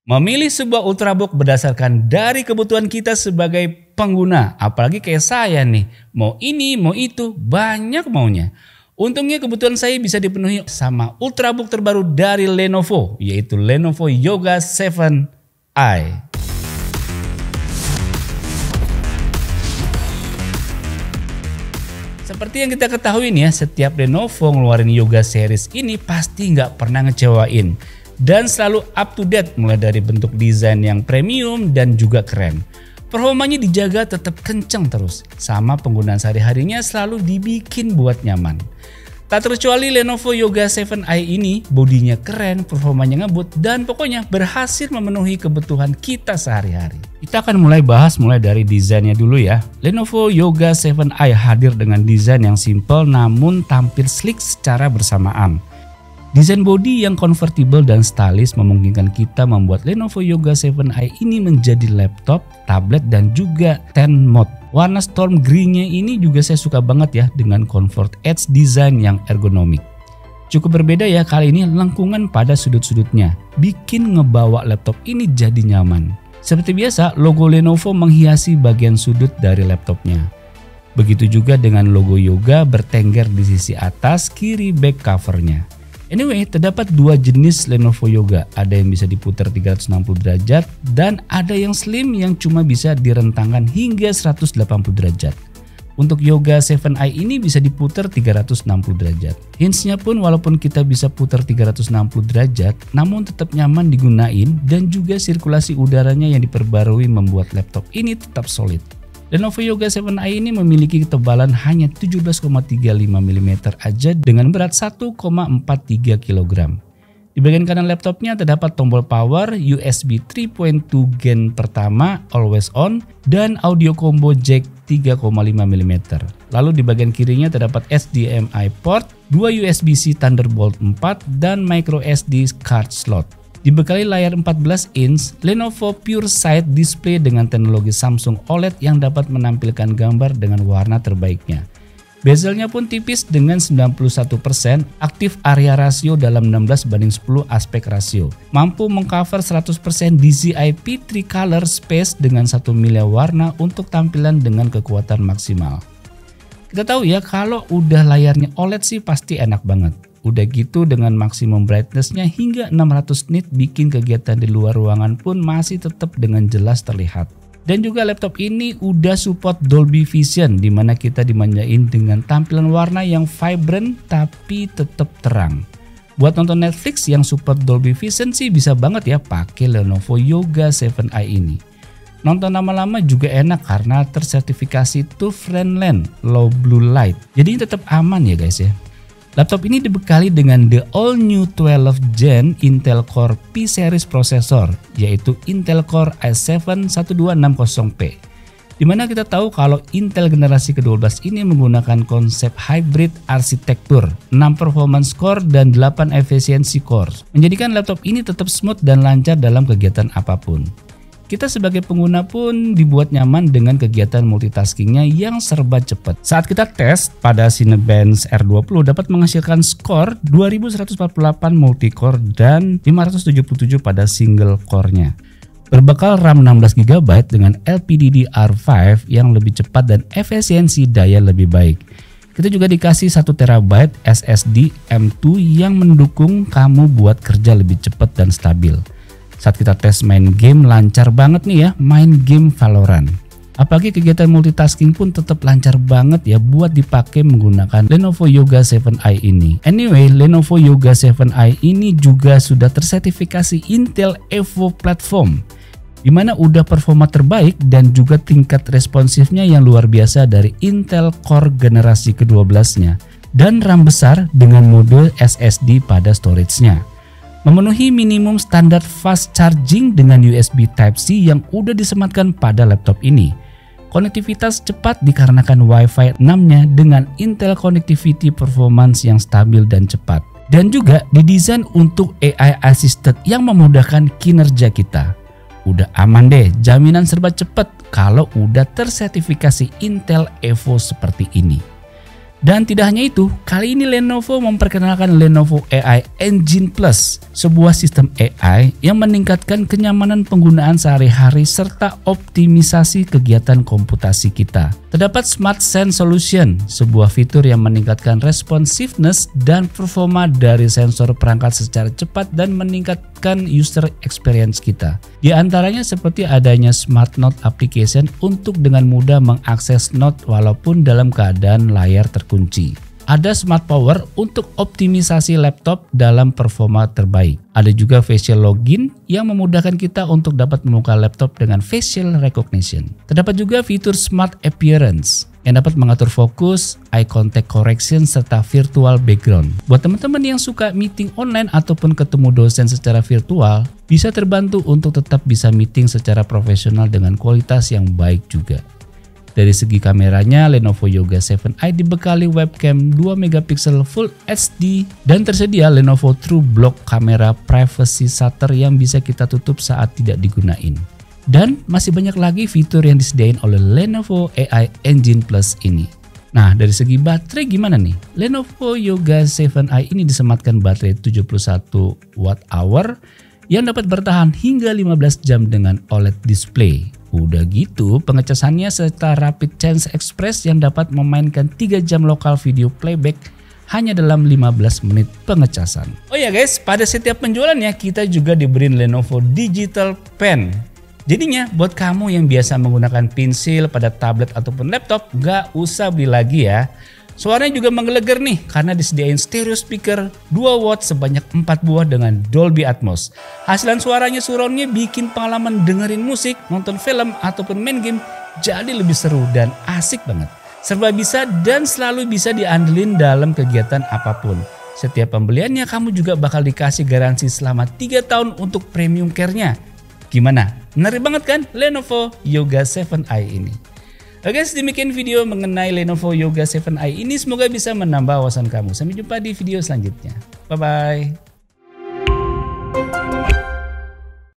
Memilih sebuah ultrabook berdasarkan dari kebutuhan kita sebagai pengguna, apalagi kayak saya nih, mau ini mau itu, banyak maunya. Untungnya kebutuhan saya bisa dipenuhi sama ultrabook terbaru dari Lenovo, yaitu Lenovo Yoga 7i. Seperti yang kita ketahui nih ya, setiap Lenovo ngeluarin Yoga series ini pasti nggak pernah ngecewain. Dan selalu up to date, mulai dari bentuk desain yang premium dan juga keren. Performanya dijaga tetap kenceng terus, sama penggunaan sehari-harinya selalu dibikin buat nyaman. Tak terkecuali Lenovo Yoga 7i ini, bodinya keren, performanya ngebut, dan pokoknya berhasil memenuhi kebutuhan kita sehari-hari. Kita akan mulai bahas dari desainnya dulu ya. Lenovo Yoga 7i hadir dengan desain yang simple namun tampil sleek secara bersamaan. Desain bodi yang convertible dan stylish memungkinkan kita membuat Lenovo Yoga 7i ini menjadi laptop, tablet, dan juga tent mode. Warna storm green-nya ini juga saya suka banget ya, dengan comfort edge design yang ergonomik. Cukup berbeda ya kali ini lengkungan pada sudut-sudutnya, bikin ngebawa laptop ini jadi nyaman. Seperti biasa, logo Lenovo menghiasi bagian sudut dari laptopnya. Begitu juga dengan logo Yoga bertengger di sisi atas kiri back covernya. Anyway, terdapat dua jenis Lenovo Yoga, ada yang bisa diputar 360 derajat dan ada yang slim yang cuma bisa direntangkan hingga 180 derajat. Untuk Yoga 7i ini bisa diputar 360 derajat. Hintsnya pun walaupun kita bisa putar 360 derajat, namun tetap nyaman digunain dan juga sirkulasi udaranya yang diperbarui membuat laptop ini tetap solid. Lenovo Yoga 7i ini memiliki ketebalan hanya 17,35 mm aja dengan berat 1,43 kg. Di bagian kanan laptopnya terdapat tombol power, USB 3.2 gen pertama, always on, dan audio combo jack 3,5 mm. Lalu di bagian kirinya terdapat HDMI port, 2 USB-C Thunderbolt 4, dan microSD card slot. Dibekali layar 14 inch, Lenovo PureSight display dengan teknologi Samsung OLED yang dapat menampilkan gambar dengan warna terbaiknya. Bezelnya pun tipis dengan 91%, aktif area rasio dalam 16:10 aspek rasio. Mampu mengcover 100% DCI-P Tricolor Space dengan 1 miliar warna untuk tampilan dengan kekuatan maksimal. Kita tahu ya kalau udah layarnya OLED sih pasti enak banget. Udah gitu dengan maksimum brightness-nya hingga 600 nit bikin kegiatan di luar ruangan pun masih tetap dengan jelas terlihat. Dan juga laptop ini udah support Dolby Vision di mana kita dimanjain dengan tampilan warna yang vibrant tapi tetap terang. Buat nonton Netflix yang support Dolby Vision sih bisa banget ya pakai Lenovo Yoga 7i ini. Nonton lama-lama juga enak karena tersertifikasi to Friendly Low Blue Light. Jadi tetap aman ya guys ya. Laptop ini dibekali dengan the all new 12th Gen Intel Core P-Series prosesor, yaitu Intel Core i7-1260P. Dimana kita tahu kalau Intel generasi ke-12 ini menggunakan konsep hybrid arsitektur, 6 performance core dan 8 efisiensi core, menjadikan laptop ini tetap smooth dan lancar dalam kegiatan apapun. Kita sebagai pengguna pun dibuat nyaman dengan kegiatan multitaskingnya yang serba cepat. Saat kita tes pada Cinebench R20 dapat menghasilkan skor 2148 multicore dan 577 pada single core-nya. Berbekal RAM 16GB dengan LPDDR5 yang lebih cepat dan efisiensi daya lebih baik. Kita juga dikasih 1TB SSD M2 yang mendukung kamu buat kerja lebih cepat dan stabil. Saat kita tes main game lancar banget nih ya, main game Valorant. Apalagi kegiatan multitasking pun tetap lancar banget ya buat dipakai menggunakan Lenovo Yoga 7i ini. Anyway, Lenovo Yoga 7i ini juga sudah tersertifikasi Intel Evo Platform, dimana udah performa terbaik dan juga tingkat responsifnya yang luar biasa dari Intel Core generasi ke-12-nya. Dan RAM besar dengan mode SSD pada storage-nya. Memenuhi minimum standar fast charging dengan USB Type-C yang udah disematkan pada laptop ini. Konektivitas cepat dikarenakan Wi-Fi 6-nya dengan Intel Connectivity Performance yang stabil dan cepat. Dan juga didesain untuk AI Assisted yang memudahkan kinerja kita. Udah aman deh, jaminan serba cepat kalau udah tersertifikasi Intel Evo seperti ini. Dan tidak hanya itu, kali ini Lenovo memperkenalkan Lenovo AI Engine Plus, sebuah sistem AI yang meningkatkan kenyamanan penggunaan sehari-hari serta optimisasi kegiatan komputasi kita. Terdapat Smart Sense Solution, sebuah fitur yang meningkatkan responsiveness dan performa dari sensor perangkat secara cepat dan meningkatkan user experience kita. Di antaranya seperti adanya Smart Note application untuk dengan mudah mengakses note walaupun dalam keadaan layar terkunci. Ada Smart Power untuk optimisasi laptop dalam performa terbaik. Ada juga Facial Login yang memudahkan kita untuk dapat membuka laptop dengan facial recognition. Terdapat juga fitur Smart Appearance yang dapat mengatur fokus, eye contact correction, serta virtual background. Buat teman-teman yang suka meeting online ataupun ketemu dosen secara virtual, bisa terbantu untuk tetap bisa meeting secara profesional dengan kualitas yang baik juga. Dari segi kameranya, Lenovo Yoga 7i dibekali webcam 2MP Full HD dan tersedia Lenovo True Block kamera privacy shutter yang bisa kita tutup saat tidak digunain. Dan masih banyak lagi fitur yang disediain oleh Lenovo AI Engine Plus ini. Nah, dari segi baterai gimana nih? Lenovo Yoga 7i ini disematkan baterai 71 Wh yang dapat bertahan hingga 15 jam dengan OLED display. Udah gitu, pengecasannya serta Rapid Change Express yang dapat memainkan 3 jam lokal video playback hanya dalam 15 menit pengecasan. Oh ya guys, pada setiap penjualannya kita juga diberi Lenovo Digital Pen. Jadinya buat kamu yang biasa menggunakan pensil pada tablet ataupun laptop, nggak usah beli lagi ya. Suaranya juga menggelegar nih karena disediain stereo speaker 2 watt sebanyak 4 buah dengan Dolby Atmos. Hasilan suaranya surroundnya bikin pengalaman dengerin musik, nonton film, ataupun main game jadi lebih seru dan asik banget. Serba bisa dan selalu bisa diandelin dalam kegiatan apapun. Setiap pembeliannya kamu juga bakal dikasih garansi selama 3 tahun untuk premium care-nya. Gimana? Menarik banget kan Lenovo Yoga 7i ini? Oke, demikian video mengenai Lenovo Yoga 7i ini. Semoga bisa menambah wawasan kamu. Sampai jumpa di video selanjutnya. Bye-bye.